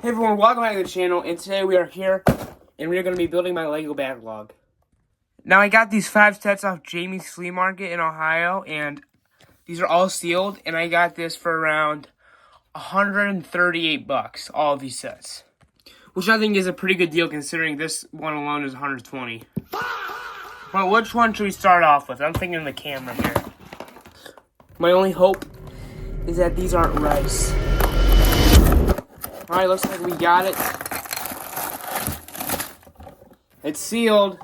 Hey everyone, welcome back to the channel, and today we are here, and we are going to be building my Lego Backlog. Now I got these 5 sets off Jamie's Flea Market in Ohio, and these are all sealed, and I got this for around $138, all of these sets. Which I think is a pretty good deal considering this one alone is $120. Well, which one should we start off with? I'm thinking the camera here. My only hope is that these aren't rice. Alright, looks like we got it. It's sealed.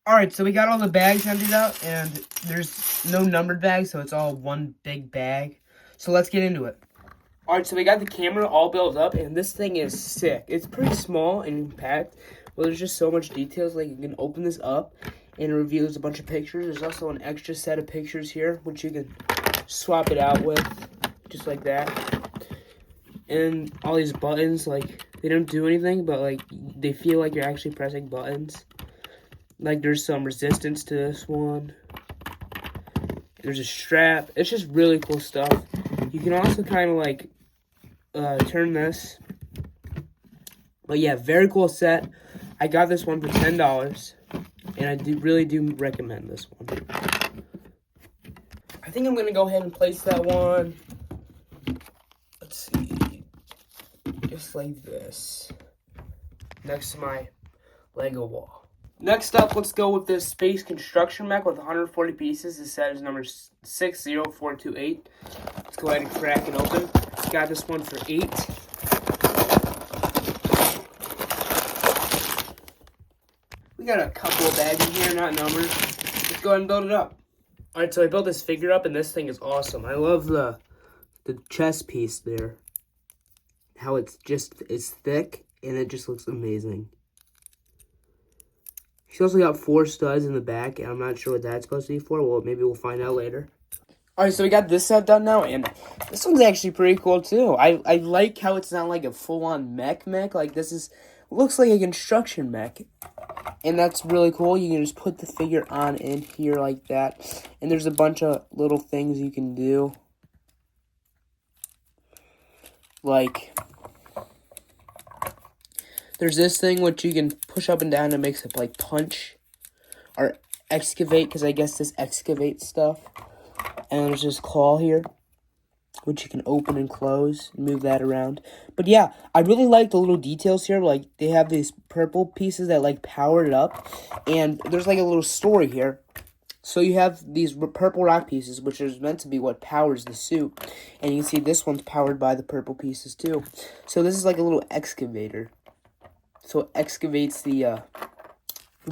Alright, so we got all the bags emptied out, and there's no numbered bags, so it's all one big bag. So let's get into it. Alright, so we got the camera all built up, and this thing is sick. It's pretty small and compact, but there's just so much details. Like, you can open this up, and it reveals a bunch of pictures. There's also an extra set of pictures here, which you can swap it out with, just like that. And all these buttons, like, they don't do anything, but, like, they feel like you're actually pressing buttons. Like, there's some resistance to this one. There's a strap. It's just really cool stuff. You can also kind of, like, turn this. But, yeah, very cool set. I got this one for $10, and I really do recommend this one. I think I'm going to go ahead and place that one. Let's see. Just like this, next to my Lego wall. Next up, let's go with this space construction mech with 140 pieces. This set is number 60428. Let's go ahead and crack it open. Got this one for $8. We got a couple of bags in here, not numbered. Let's go ahead and build it up. Alright, so I built this figure up, and this thing is awesome. I love the chest piece there. How it's thick, and it just looks amazing. She's also got 4 studs in the back, and I'm not sure what that's supposed to be for. Well, maybe we'll find out later. Alright, so we got this set done now, and this one's actually pretty cool, too. I like how it's not like a full-on mech. Like, looks like a construction mech. And that's really cool. You can just put the figure on in here like that. And there's a bunch of little things you can do. Like, there's this thing which you can push up and down and makes it like punch or excavate, because I guess this excavates stuff. And there's this claw here, which you can open and close and move that around. But yeah, I really like the little details here. Like, they have these purple pieces that like power it up, and there's like a little story here. So you have these purple rock pieces, which is meant to be what powers the suit. And you can see this one's powered by the purple pieces too. So this is like a little excavator. So it excavates the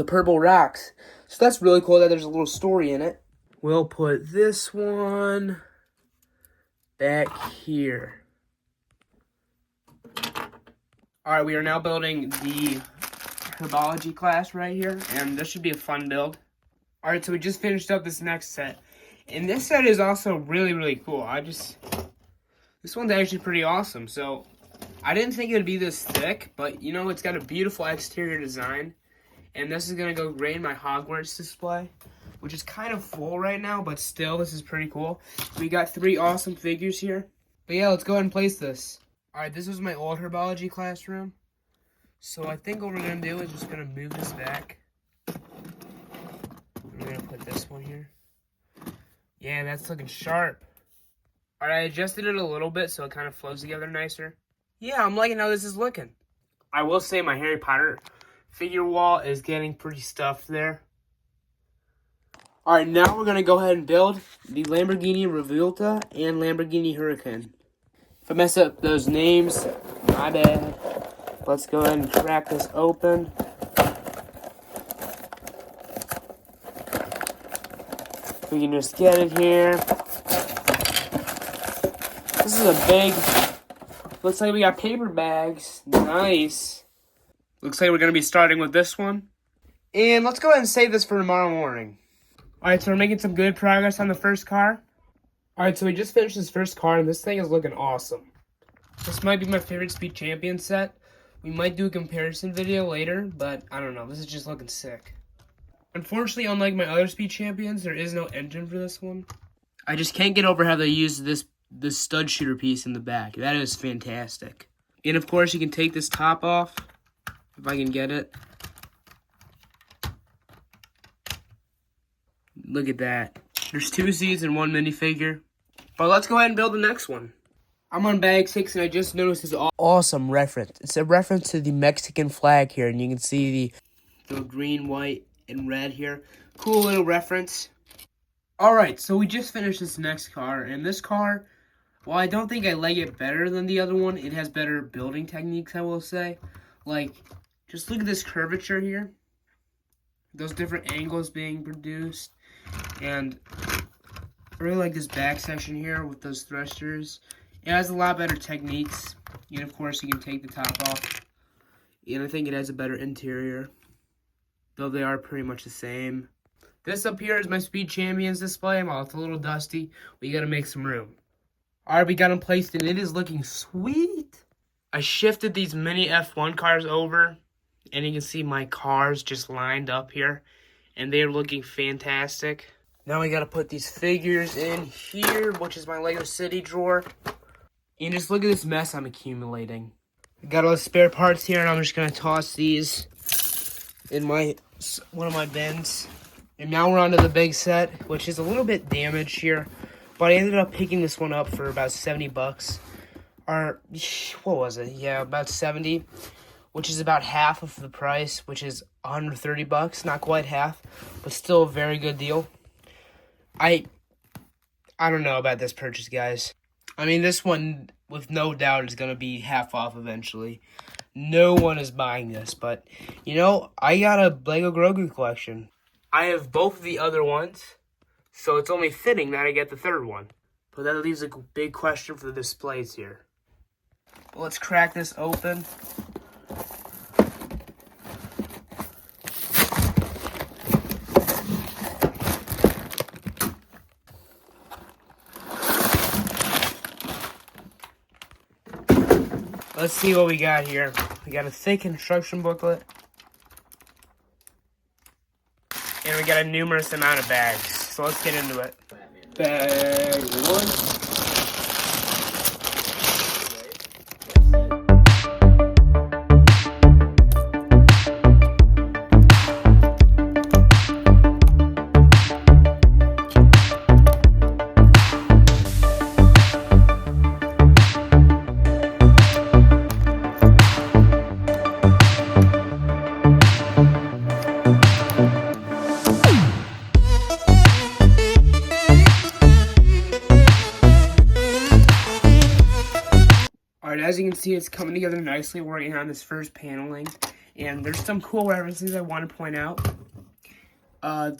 purple rocks. So that's really cool that there's a little story in it. We'll put this one back here. Alright, we are now building the herbology class right here. And this should be a fun build. Alright, so we just finished up this next set. And this set is also really, really cool. This one's actually pretty awesome. So, I didn't think it would be this thick, but, you know, it's got a beautiful exterior design. And this is going to go great in my Hogwarts display, which is kind of full right now, but still, this is pretty cool. We got 3 awesome figures here. But yeah, let's go ahead and place this. Alright, this was my old herbology classroom. So I think what we're going to do is just going to move this back. We're going to put this one here. Yeah, that's looking sharp. Alright, I adjusted it a little bit so it kind of flows together nicer. Yeah, I'm liking how this is looking. I will say my Harry Potter figure wall is getting pretty stuffed there. Alright, now we're going to go ahead and build the Lamborghini Revuelta and Lamborghini Huracan. If I mess up those names, my bad. Let's go ahead and crack this open. We can just get it here. This is a big... Looks like we got paper bags. Nice. Looks like we're going to be starting with this one. And let's go ahead and save this for tomorrow morning. Alright, so we're making some good progress on the first car. Alright, so we just finished this first car, and this thing is looking awesome. This might be my favorite Speed Champion set. We might do a comparison video later, but I don't know. This is just looking sick. Unfortunately, unlike my other Speed Champions, there is no engine for this one. I just can't get over how they use this stud shooter piece in the back. That is fantastic. And of course, you can take this top off, if I can get it. Look at that. There's 2 seeds and 1 minifigure. But let's go ahead and build the next one. I'm on bag 6, and I just noticed this awesome reference. It's a reference to the Mexican flag here, and you can see the green, white, and red here. Cool little reference. Alright, so we just finished this next car, and this car, well, I don't think I like it better than the other one. It has better building techniques, I will say. Like, just look at this curvature here. Those different angles being produced. And I really like this back section here with those thrusters. It has a lot better techniques. And of course, you can take the top off. And I think it has a better interior, though they are pretty much the same. This up here is my Speed Champions display. While it's a little dusty, we gotta make some room. Alright, we got them placed, and it is looking sweet. I shifted these mini F1 cars over, and you can see my cars just lined up here, and they're looking fantastic. Now we gotta put these figures in here, which is my Lego City drawer. And just look at this mess I'm accumulating. I got all the spare parts here, and I'm just gonna toss these in one of my bins. And now we're on to the big set, which is a little bit damaged here. But I ended up picking this one up for about 70 bucks. Or, what was it? Yeah, about 70. Which is about half of the price, which is 130 bucks. Not quite half, but still a very good deal. I don't know about this purchase, guys. I mean, this one, with no doubt, is going to be half off eventually. No one is buying this, but, you know, I got a Lego Grogu collection. I have both of the other ones, so it's only fitting that I get the third one. But that leaves a big question for the displays here. Well, let's crack this open. Let's see what we got here. We got a thick instruction booklet. And we got a numerous amount of bags. So let's get into it. Bag 1. Alright, as you can see, it's coming together nicely, working on this first paneling. And there's some cool references I want to point out.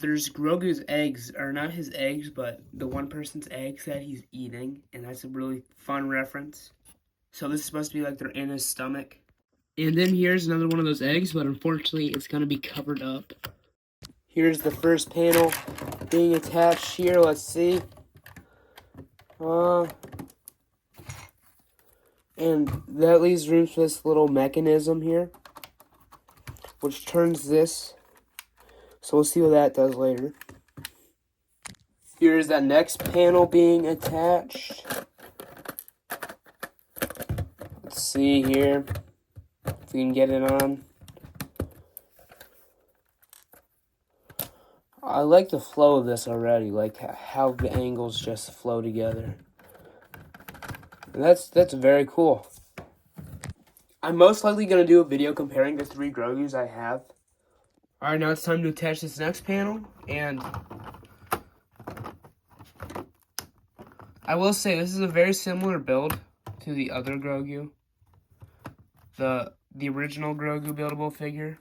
There's Grogu's eggs, or not his eggs, but the one person's eggs that he's eating. And that's a really fun reference. So this is supposed to be like they're in his stomach. And then here's another one of those eggs, but unfortunately it's going to be covered up. Here's the first panel being attached here. Let's see. And that leaves room for this little mechanism here, which turns this. So we'll see what that does later. Here's that next panel being attached. Let's see here if we can get it on. I like the flow of this already, like how the angles just flow together. And that's very cool. I'm most likely going to do a video comparing the 3 Grogus I have. Alright, now it's time to attach this next panel. And I will say this is a very similar build to the other Grogu. The original Grogu buildable figure.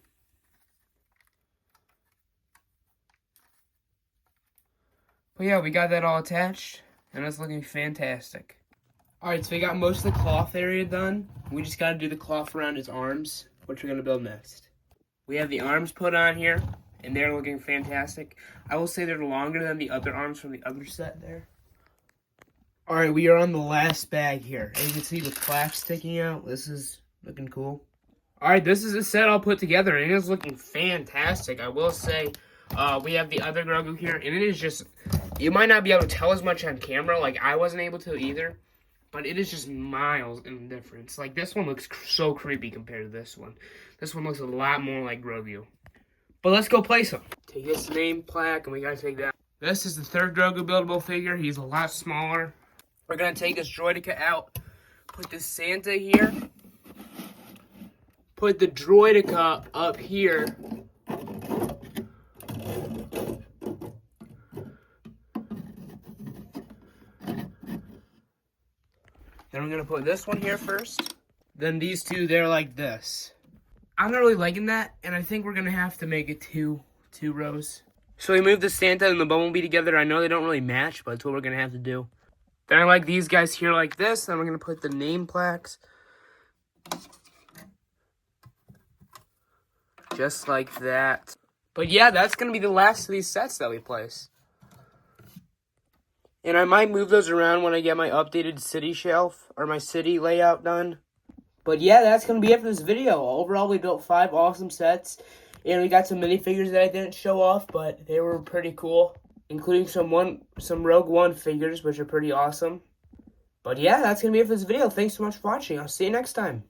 But yeah, we got that all attached. And it's looking fantastic. Alright, so we got most of the cloth area done. We just got to do the cloth around his arms, which we're going to build next. We have the arms put on here, and they're looking fantastic. I will say they're longer than the other arms from the other set there. Alright, we are on the last bag here. As you can see the flap sticking out. This is looking cool. Alright, this is a set all put together, and it is looking fantastic. I will say, we have the other Grogu here, and it is just, you might not be able to tell as much on camera, like I wasn't able to either. but it is just miles in difference. Like, this one looks so creepy compared to this one. This one looks a lot more like Grogu. But let's go place him. Take this name plaque, and we gotta take that. This is the third Grogu buildable figure. He's a lot smaller. We're gonna take this Droideka out, put the Santa here, put the Droideka up here. Then we're gonna put this one here first. Then these two, they're like this. I'm not really liking that, and I think we're gonna have to make it two rows. So we moved the Santa and the Bumblebee together. I know they don't really match, but it's what we're gonna have to do. Then I like these guys here like this. Then we're gonna put the name plaques. Just like that. But yeah, that's gonna be the last of these sets that we place. And I might move those around when I get my updated city shelf or my city layout done. But yeah, that's going to be it for this video. Overall, we built 5 awesome sets. And we got some minifigures that I didn't show off, but they were pretty cool. Including some Rogue One figures, which are pretty awesome. But yeah, that's going to be it for this video. Thanks so much for watching. I'll see you next time.